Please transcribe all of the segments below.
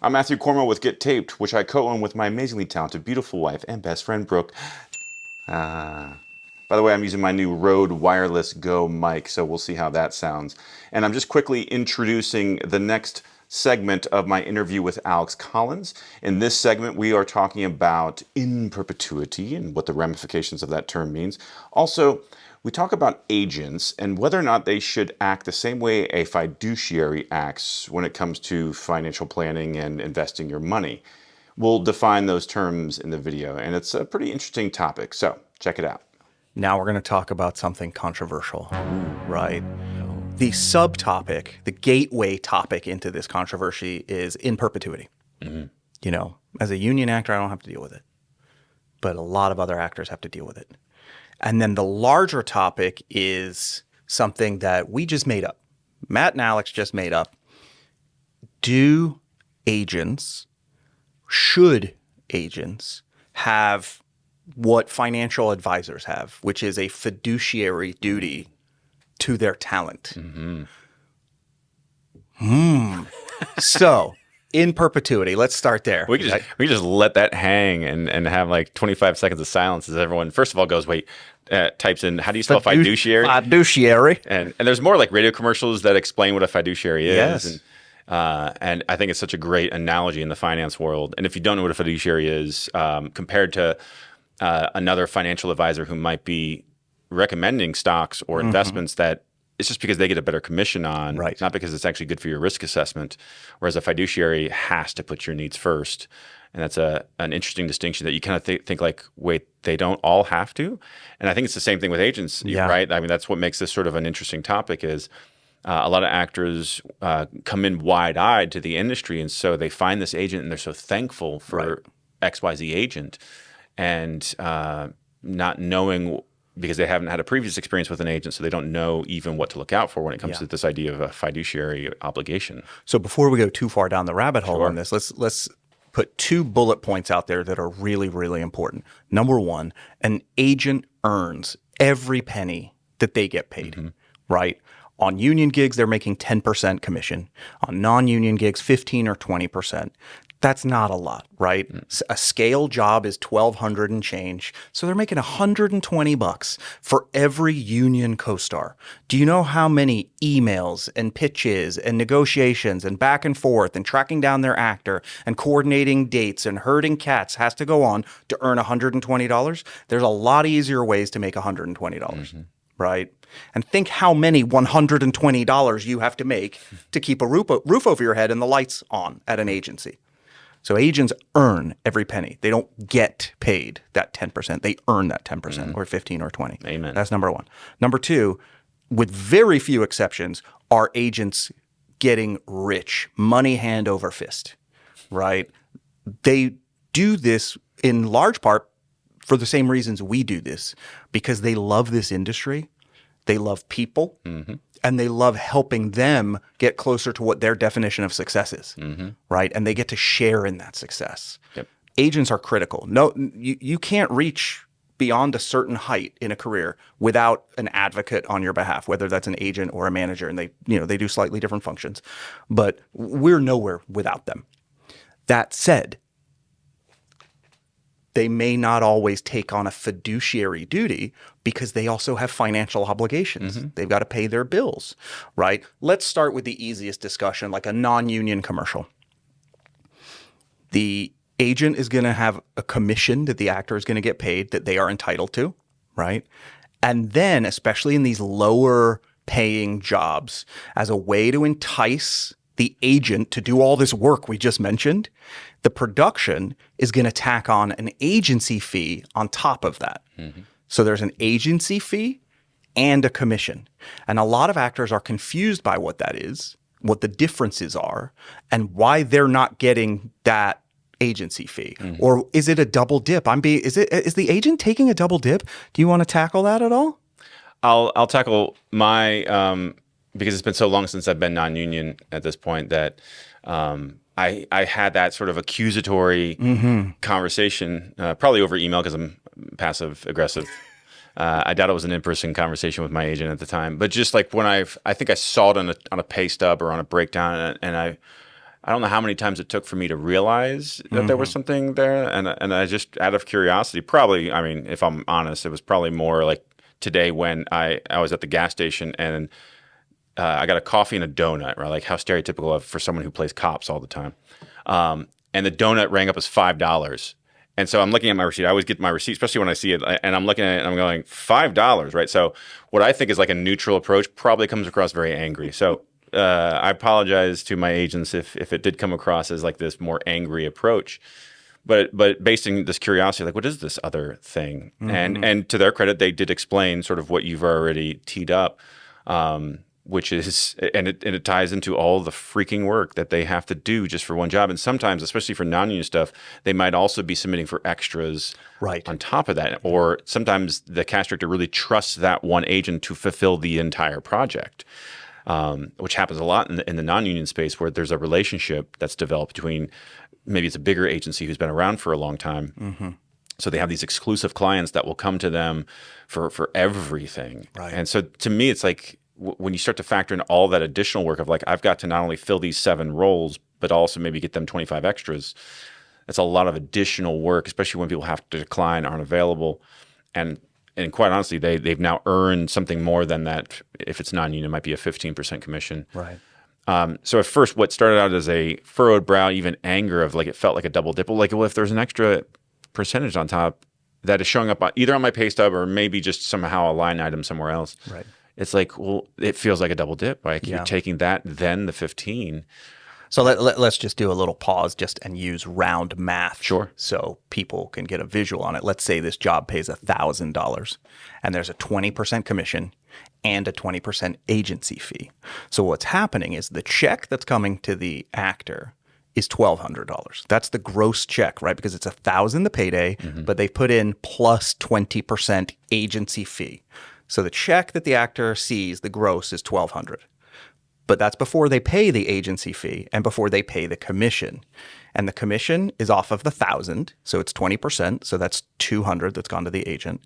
I'm Matthew Cornwell with Get Taped, which I co-own with my amazingly talented, beautiful wife and best friend, Brooke. By the way, I'm using my new Rode Wireless Go mic, so we'll see how that sounds. And I'm just quickly introducing the next segment of my interview with Alex Collins. In this segment, we are talking about in perpetuity and what the ramifications of that term means. Also, we talk about agents and whether or not they should act the same way a fiduciary acts when it comes to financial planning and investing your money. We'll define those terms in the video, and it's a pretty interesting topic, so check it out. Now we're going to talk about something controversial, right? The subtopic, the gateway topic into this controversy is in perpetuity. Mm-hmm. You know, as a union actor, I don't have to deal with it, but a lot of other actors have to deal with it. And then the larger topic is something that we just made up. Matt and Alex just made up. Should agents have what financial advisors have, which is a fiduciary duty to their talent? Mm-hmm. So, in perpetuity, let's start there. We can just let that hang and have like 25 seconds of silence as everyone, first of all, goes, wait, types in, how do you spell fiduciary? Fiduciary. And there's more like radio commercials that explain what a fiduciary is. Yes. And I think it's such a great analogy in the finance world. And if you don't know what a fiduciary is, compared to another financial advisor who might be recommending stocks or investments that it's just because they get a better commission on, right, not because it's actually good for your risk assessment, whereas a fiduciary has to put your needs first. And that's an interesting distinction that you kind of think like, wait, they don't all have to? And I think it's the same thing with agents, right? I mean, that's what makes this sort of an interesting topic is a lot of actors come in wide-eyed to the industry, and so they find this agent and they're so thankful for XYZ agent, and not knowing, because they haven't had a previous experience with an agent, so they don't know even what to look out for when it comes to this idea of a fiduciary obligation. So before we go too far down the rabbit hole on this, let's put 2 bullet points out there that are really, really important. Number 1, an agent earns every penny that they get paid, right? On union gigs, they're making 10% commission. On non-union gigs, 15 or 20%. That's not a lot, right? A scale job is $1,200 and change. So they're making $120 for every union co-star. Do you know how many emails and pitches and negotiations and back and forth and tracking down their actor and coordinating dates and herding cats has to go on to earn $120? There's a lot easier ways to make $120, right? And think how many $120 you have to make to keep a roof over your head and the lights on at an agency. So agents earn every penny. They don't get paid that 10%. They earn that 10% or 15 or 20. Amen. That's number 1. Number 2, with very few exceptions, are agents getting rich, money hand over fist, right? They do this in large part for the same reasons we do this, because they love this industry. They love people, and they love helping them get closer to what their definition of success is, right? And they get to share in that success. Yep. Agents are critical. No, you can't reach beyond a certain height in a career without an advocate on your behalf, whether that's an agent or a manager, and they do slightly different functions. But we're nowhere without them. That said, they may not always take on a fiduciary duty because they also have financial obligations. They've got to pay their bills, right? Let's start with the easiest discussion, like a non-union commercial. The agent is going to have a commission that the actor is going to get paid that they are entitled to, right? And then, especially in these lower paying jobs, as a way to entice the agent to do all this work we just mentioned, the production is going to tack on an agency fee on top of that. So there's an agency fee and a commission. And a lot of actors are confused by what that is, what the differences are, and why they're not getting that agency fee. Or is it a double dip? Is the agent taking a double dip? Do you want to tackle that at all? I'll tackle my because it's been so long since I've been non-union at this point that I had that sort of accusatory conversation, probably over email because I'm passive aggressive. I doubt it was an in-person conversation with my agent at the time, but just like when I think I saw it on a pay stub or on a breakdown, and I don't know how many times it took for me to realize that there was something there. And I just, out of curiosity, probably, I mean, if I'm honest, it was probably more like today when I was at the gas station and I got a coffee and a donut, right? Like how stereotypical of for someone who plays cops all the time. And the donut rang up as $5. And so I'm looking at my receipt. I always get my receipt, especially when I see it, and I'm looking at it and I'm going, $5, right? So what I think is like a neutral approach probably comes across very angry. So I apologize to my agents if it did come across as like this more angry approach. But based on this curiosity, like, what is this other thing? And to their credit, they did explain sort of what you've already teed up, which is, and it ties into all the freaking work that they have to do just for one job. And sometimes, especially for non-union stuff, they might also be submitting for extras on top of that. Or sometimes the cash director really trusts that one agent to fulfill the entire project. Which happens a lot in the non-union space where there's a relationship that's developed between maybe it's a bigger agency who's been around for a long time. So they have these exclusive clients that will come to them for everything. Right. And so to me, it's like when you start to factor in all that additional work of like, I've got to not only fill these 7 roles, but also maybe get them 25 extras. That's a lot of additional work, especially when people have to decline, aren't available. And quite honestly, they've now earned something more than that. If it's non-union, it might be a 15% commission. Right. So at first, what started out as a furrowed brow, even anger of like it felt like a double dip. Well, like, well, if there's an extra percentage on top that is showing up either on my pay stub or maybe just somehow a line item somewhere else. Right. It's like, well, it feels like a double dip. Like you're taking that, then the 15. So let's just do a little pause and use round math. Sure. So people can get a visual on it. Let's say this job pays $1,000 and there's a 20% commission and a 20% agency fee. So what's happening is the check that's coming to the actor is $1,200. That's the gross check, right? Because it's $1,000 the payday, but they put in plus 20% agency fee. So the check that the actor sees, the gross, is $1,200. But that's before they pay the agency fee and before they pay the commission. And the commission is off of the 1,000, so it's 20%, so that's 200 that's gone to the agent.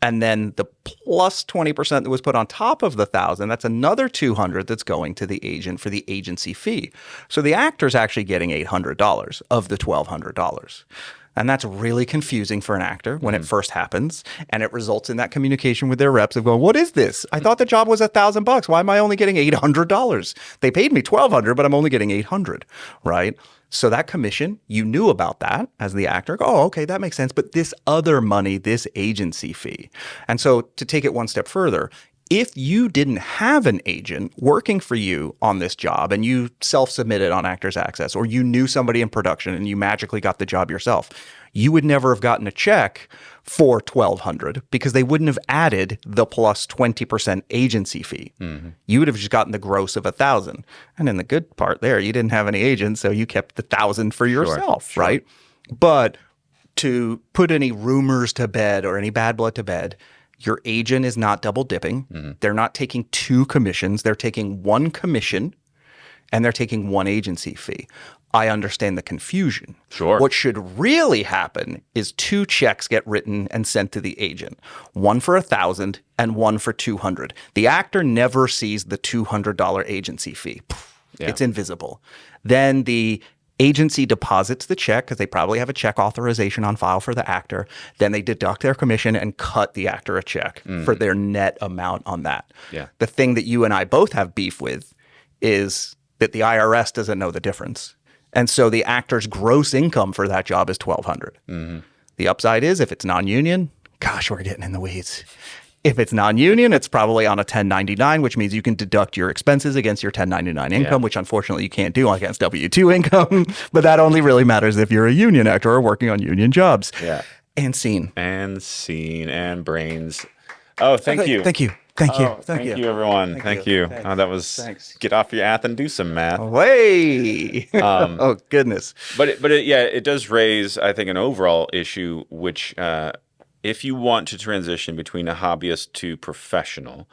And then the plus 20% that was put on top of the 1,000, that's another 200 that's going to the agent for the agency fee. So the actor's actually getting $800 of the $1,200. And that's really confusing for an actor when it first happens. And it results in that communication with their reps of going, what is this? I thought the job was $1,000. Why am I only getting $800? They paid me $1,200, but I'm only getting $800, right? So that commission, you knew about that as the actor. Oh, okay, that makes sense. But this other money, this agency fee. And so to take it one step further, if you didn't have an agent working for you on this job and you self-submitted on Actors Access, or you knew somebody in production and you magically got the job yourself, you would never have gotten a check for $1,200 because they wouldn't have added the plus 20% agency fee. You would have just gotten the gross of $1,000. And in the good part there, you didn't have any agents, so you kept the $1,000 for yourself, right? But to put any rumors to bed or any bad blood to bed, your agent is not double dipping. They're not taking 2 commissions. They're taking 1 commission and they're taking 1 agency fee. I understand the confusion. Sure. What should really happen is 2 checks get written and sent to the agent. One for $1,000 and one for $200. The actor never sees the $200 agency fee. It's invisible. Then the agency deposits the check because they probably have a check authorization on file for the actor. Then they deduct their commission and cut the actor a check for their net amount on that. The thing that you and I both have beef with is that the IRS doesn't know the difference. And so the actor's gross income for that job is $1,200. The upside is if it's non-union, gosh, we're getting in the weeds. If it's non-union, it's probably on a 1099, which means you can deduct your expenses against your 1099 income, which unfortunately you can't do against W-2 income. But that only really matters if you're a union actor or working on union jobs. And scene. And scene and brains. Oh, thank you. Thank you. Thank you. Thank you, everyone. Thank you. Oh, that was get off your ass and do some math. Way. Oh, goodness. But it does raise, I think, an overall issue, which if you want to transition between a hobbyist to professional,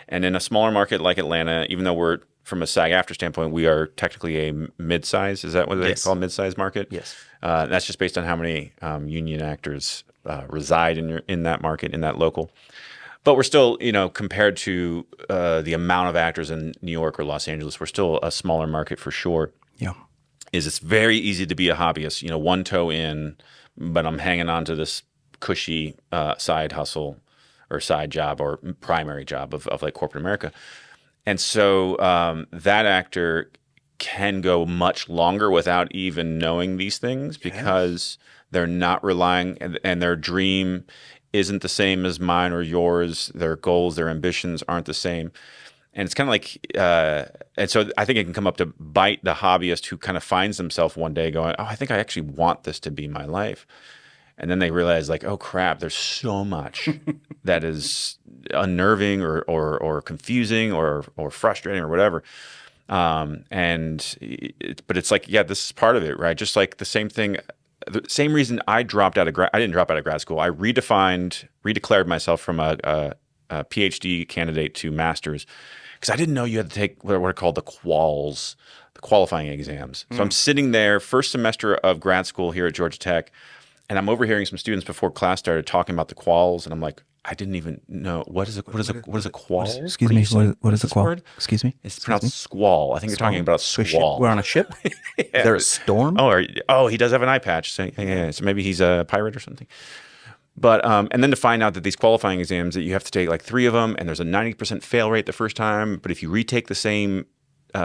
and in a smaller market like Atlanta, even though we're from a SAG-AFTRA standpoint, we are technically a mid-size. Is that what they call mid-size market? Yes. That's just based on how many union actors reside in that market, in that local. But we're still, compared to the amount of actors in New York or Los Angeles, we're still a smaller market for sure. Yeah. is it's very easy to be a hobbyist, one toe in, but I'm hanging on to this cushy side hustle or side job or primary job of like corporate America. And so that actor can go much longer without even knowing these things because they're not relying, and their dream isn't the same as mine or yours. Their goals, their ambitions aren't the same. And it's kind of like, and so I think it can come up to bite the hobbyist who kind of finds himself one day going, oh, I think I actually want this to be my life. And then they realize like, oh crap, there's so much that is unnerving or confusing or frustrating or whatever. But it's like, yeah, this is part of it, right? Just like the same thing, the same reason I didn't drop out of grad school. I redeclared myself from a PhD candidate to master's because I didn't know you had to take what are called the quals, the qualifying exams. So I'm sitting there, first semester of grad school here at Georgia Tech, and I'm overhearing some students before class started talking about the quals, and I'm like, I didn't even know what is a qual? Excuse me, what is a qual? Word? Excuse me. It's pronounced squall. I think you're talking about a squall. We're on a ship. Is there a storm? Oh, he does have an eye patch. So, yeah, so maybe he's a pirate or something. But and then to find out that these qualifying exams that you have to take like 3 of them, and there's a 90% fail rate the first time. But if you retake the same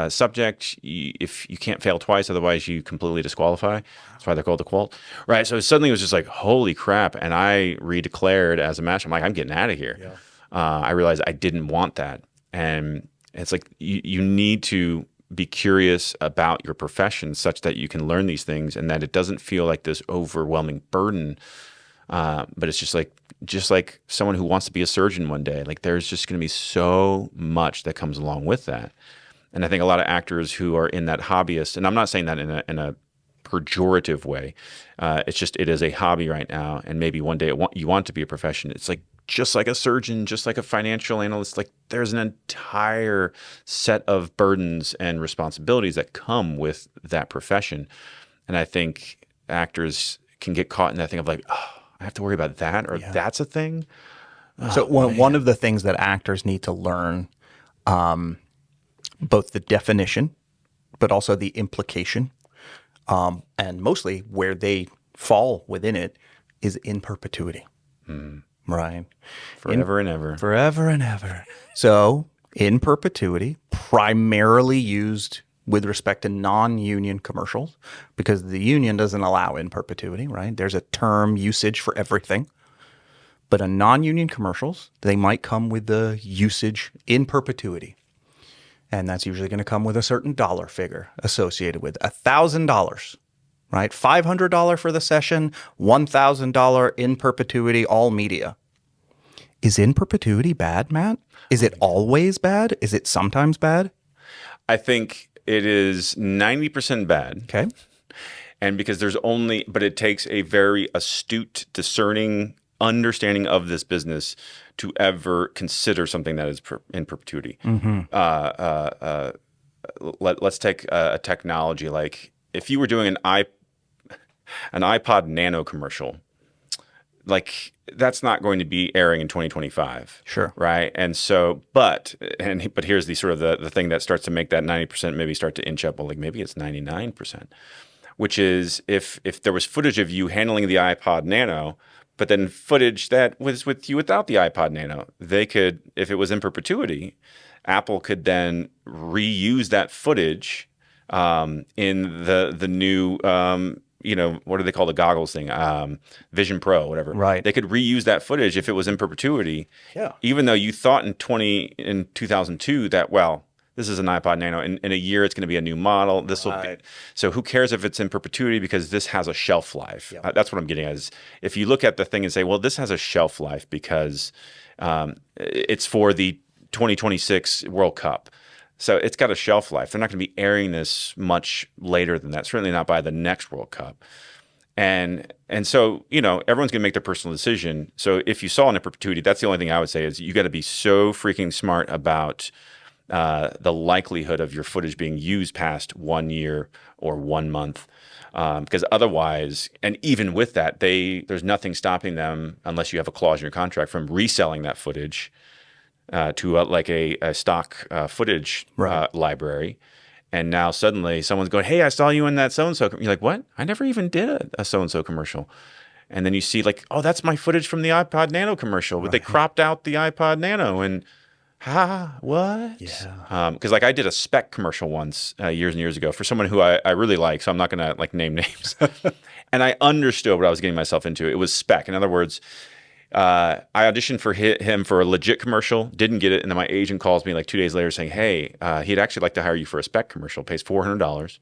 subject, if you can't fail twice, otherwise you completely disqualify. That's why they're called the qual. Right. So suddenly it was just like, holy crap. And I redeclared as a master. I'm like, I'm getting out of here. Yeah. I realized I didn't want that. And it's like you need to be curious about your profession such that you can learn these things and that it doesn't feel like this overwhelming burden. But it's just like someone who wants to be a surgeon one day. Like there's just going to be so much that comes along with that. And I think a lot of actors who are in that hobbyist, and I'm not saying that in a pejorative way. It is a hobby right now, and maybe one day you want to be a profession. It's like just like a surgeon, just like a financial analyst. Like there's an entire set of burdens and responsibilities that come with that profession, and I think actors can get caught in that thing of like, oh, I have to worry about that, or that's a thing. So one of the things that actors need to learn. Both the definition, but also the implication, and mostly where they fall within it is in perpetuity, right? Forever and ever. Forever and ever. So in perpetuity, primarily used with respect to non-union commercials, because the union doesn't allow in perpetuity, right? There's a term usage for everything. But in non-union commercials, they might come with the usage in perpetuity. And that's usually going to come with a certain dollar figure associated with $1,000, right? $500 for the session, $1,000 in perpetuity, all media. Is in perpetuity bad, Matt? Is it always bad? Is it sometimes bad? I think it is 90% bad. Okay. And because but it takes a very astute, discerning understanding of this business to ever consider something that is in perpetuity. Mm-hmm. Let's take a technology like if you were doing an iPod Nano commercial, like that's not going to be airing in 2025. Sure. Right. And so, but here's the sort of the thing that starts to make that 90% maybe start to inch up. Well, like maybe it's 99%, which is if there was footage of you handling the iPod Nano, but then footage that was with you without the iPod Nano, they could, if it was in perpetuity, Apple could then reuse that footage in the new, what do they call the goggles thing? Vision Pro, whatever. Right. They could reuse that footage if it was in perpetuity. Yeah. Even though you thought in 2002 that, well, this is an iPod Nano. In a year, it's going to be a new model. So who cares if it's in perpetuity because this has a shelf life. Yep. That's what I'm getting at is if you look at the thing and say, well, this has a shelf life because it's for the 2026 World Cup. So it's got a shelf life. They're not going to be airing this much later than that, certainly not by the next World Cup. And so, everyone's going to make their personal decision. So if you saw it in perpetuity, that's the only thing I would say is you got to be so freaking smart about the likelihood of your footage being used past 1 year or 1 month. Because otherwise, and even with that, there's nothing stopping them, unless you have a clause in your contract, from reselling that footage to like a stock footage library. And now suddenly someone's going, "Hey, I saw you in that so-and-so." You're like, "What? I never even did a so-and-so commercial." And then you see like, "Oh, that's my footage from the iPod Nano commercial, but they cropped out the iPod Nano." And what? Yeah. Because like I did a spec commercial once years and years ago for someone who I really like, so I'm not gonna like name names. And I understood what I was getting myself into. It was spec. In other words, I auditioned for him for a legit commercial, didn't get it, and then my agent calls me like 2 days later saying, "Hey, he'd actually like to hire you for a spec commercial, pays $400."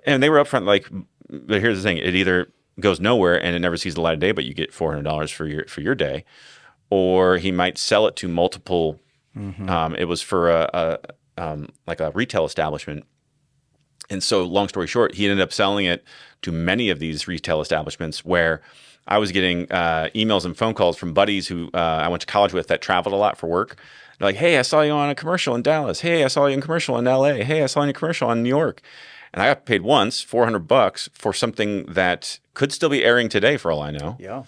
And they were upfront like, but here's the thing: it either goes nowhere and it never sees the light of day, but you get $400 for your day, or he might sell it to multiple. It was for like a retail establishment. And so long story short, he ended up selling it to many of these retail establishments where I was getting emails and phone calls from buddies who I went to college with that traveled a lot for work. They're like, "Hey, I saw you on a commercial in Dallas. Hey, I saw you in a commercial in LA. Hey, I saw you in a commercial in New York." And I got paid once $400 for something that could still be airing today for all I know. Yeah.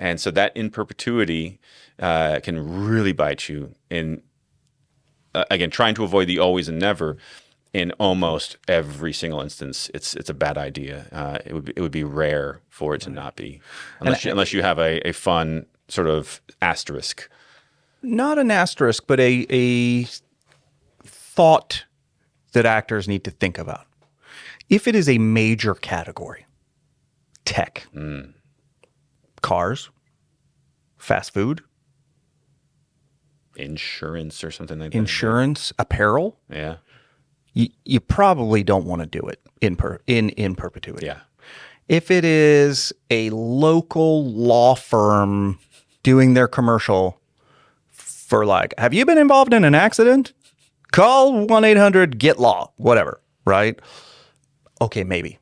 And so that in perpetuity can really bite you in, again, trying to avoid the always and never. In almost every single instance, it's a bad idea. It would be rare for it to not be, unless you have a fun sort of asterisk. Not an asterisk, but a thought that actors need to think about. If it is a major category, tech, cars, fast food, insurance or something like that. insurance, apparel, Yeah. you probably don't want to do it in perpetuity. Yeah. If it is a local law firm doing their commercial for like, "Have you been involved in an accident? Call 1-800-GET-LAW," whatever, right? Okay, maybe.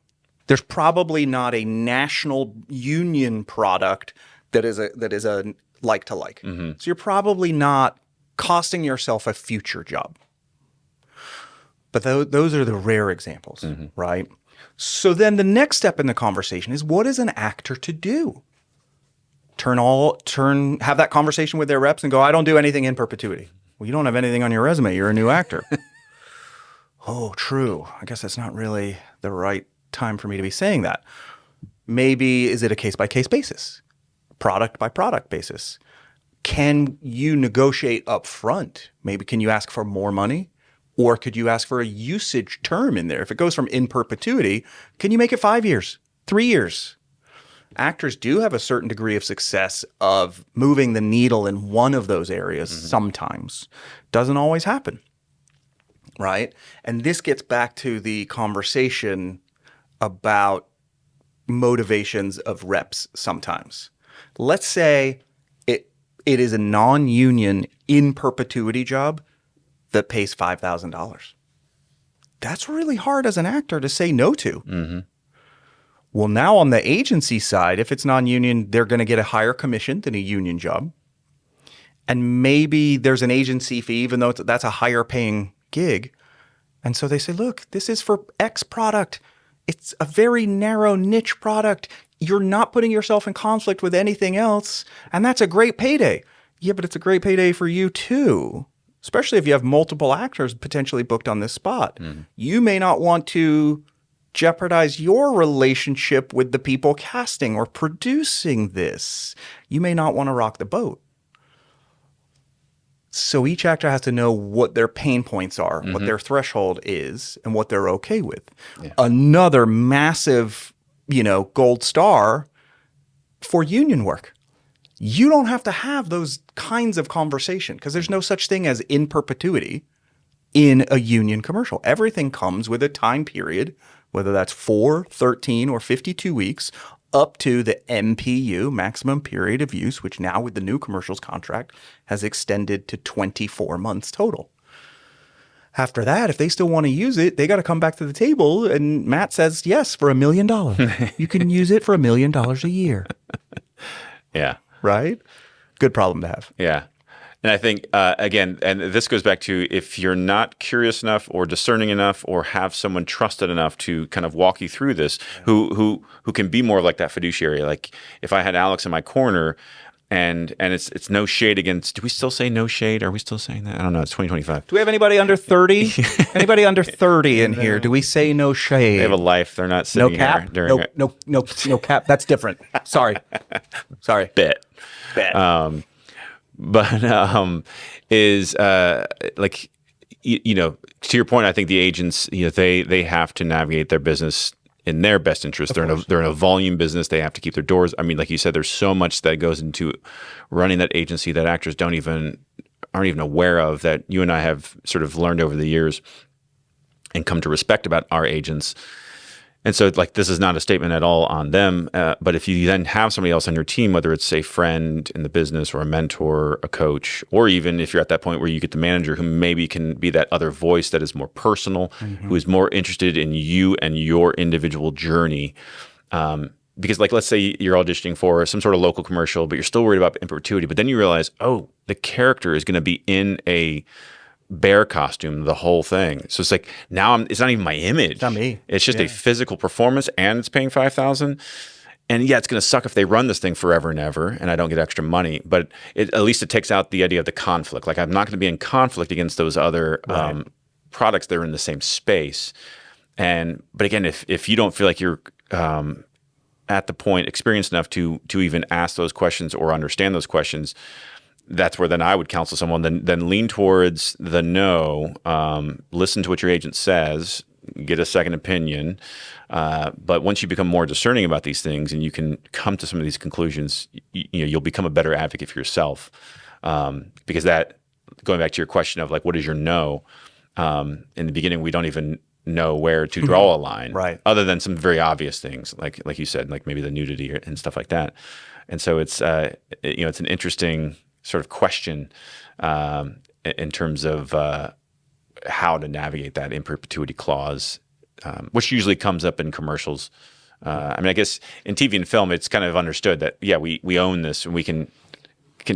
There's probably not a national union product that is a like to like. So you're probably not costing yourself a future job. But those are the rare examples, right? So then the next step in the conversation is, what is an actor to do? Have that conversation with their reps and go, "I don't do anything in perpetuity." Well, you don't have anything on your resume. You're a new actor. Oh, true. I guess that's not really the right time for me to be saying that. Maybe is it a case-by-case basis, product-by-product basis? Can you negotiate up front? Maybe can you ask for more money? Or could you ask for a usage term in there? If it goes from in perpetuity, can you make it 5 years, 3 years? Actors do have a certain degree of success of moving the needle in one of those areas sometimes. Doesn't always happen, right? And this gets back to the conversation about motivations of reps sometimes. Let's say it is a non-union in perpetuity job that pays $5,000. That's really hard as an actor to say no to. Well, now on the agency side, if it's non-union, they're going to get a higher commission than a union job. And maybe there's an agency fee, even though that's a higher paying gig. And so they say, "Look, this is for X product. It's a very narrow niche product. You're not putting yourself in conflict with anything else. And that's a great payday." Yeah, but it's a great payday for you too. Especially if you have multiple actors potentially booked on this spot. You may not want to jeopardize your relationship with the people casting or producing this. You may not want to rock the boat. So each actor has to know what their pain points are, what their threshold is, and what they're okay with. Yeah. Another massive, gold star for union work. You don't have to have those kinds of conversation because there's no such thing as in perpetuity in a union commercial. Everything comes with a time period, whether that's 4, 13, or 52 weeks, up to the MPU, maximum period of use, which now with the new commercials contract has extended to 24 months total. After that, if they still want to use it, they got to come back to the table. And Matt says, yes, for $1 million. You can use it for $1 million a year. Yeah. Right? Good problem to have. Yeah. And I think, again, and this goes back to if you're not curious enough or discerning enough or have someone trusted enough to kind of walk you through this, who can be more like that fiduciary. Like if I had Alex in my corner, and it's no shade against. Do we still say no shade? Are we still saying that? I don't know. It's 2025. Do we have anybody under 30? Anybody under 30 in here? Do we say no shade? They have a life. They're not sitting no cap? here during No cap. That's different. Sorry. Bet. Is like, you know, to your point, I think the agents, you know, they have to navigate their business in their best interest. They're in a volume business. They have to keep their doors. I mean, like you said, there's so much that goes into running that agency that actors aren't even aware of, that you and I have sort of learned over the years and come to respect about our agents. And so, like, this is not a statement at all on them. But if you then have somebody else on your team, whether it's a friend in the business or a mentor, a coach, or even if you're at that point where you get the manager who maybe can be that other voice that is more personal, who is more interested in you and your individual journey. Because, like, let's say you're auditioning for some sort of local commercial, but you're still worried about in perpetuity. But then you realize, oh, the character is going to be in a bear costume the whole thing. So it's like, now it's not even my image. It's not me. It's just a physical performance, and it's paying $5,000. And yeah, it's going to suck if they run this thing forever and ever, and I don't get extra money. But at least it takes out the idea of the conflict. Like, I'm not going to be in conflict against those other products that are in the same space. But again, if you don't feel like you're at the point experienced enough to even ask those questions or understand those questions, that's where then I would counsel someone, then lean towards the no, listen to what your agent says, get a second opinion. But once you become more discerning about these things and you can come to some of these conclusions, you'll become a better advocate for yourself. Because that, going back to your question of like, what is your no? In the beginning, we don't even know where to draw a line, right? Other than some very obvious things, like you said, like maybe the nudity and stuff like that. And so it's it's an interesting sort of question in terms of how to navigate that in perpetuity clause, which usually comes up in commercials. I mean, I guess in TV and film, it's kind of understood that, yeah, we own this and we can,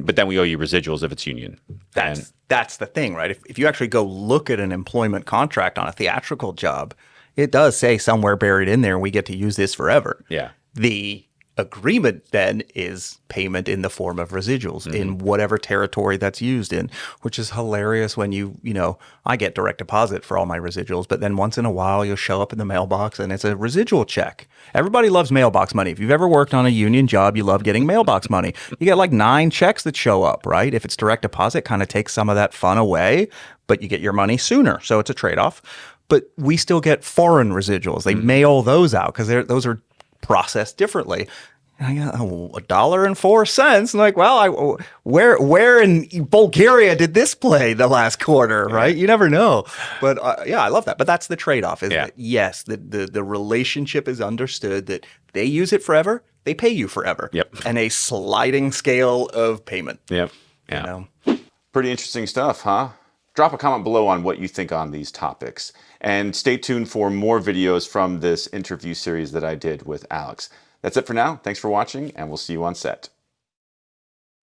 but then we owe you residuals if it's union. That's the thing, right? If you actually go look at an employment contract on a theatrical job, it does say somewhere buried in there, we get to use this forever. Yeah. The agreement then is payment in the form of residuals in whatever territory that's used in, which is hilarious when I get direct deposit for all my residuals, but then once in a while you'll show up in the mailbox and it's a residual check. Everybody loves mailbox money. If you've ever worked on a union job, you love getting mailbox money. You get like 9 checks that show up, right? If it's direct deposit, kind of takes some of that fun away, but you get your money sooner. So it's a trade-off. But we still get foreign residuals. They mail those out because those are processed differently. And I got $1.04. I'm like, well, where in Bulgaria did this play the last quarter, right? You never know. But I love that. But that's the trade-off. That yes, the relationship is understood that they use it forever, they pay you forever. Yep. And a sliding scale of payment. Yep. Yeah. Pretty interesting stuff, huh? Drop a comment below on what you think on these topics. And stay tuned for more videos from this interview series that I did with Alex. That's it for now. Thanks for watching, and we'll see you on set.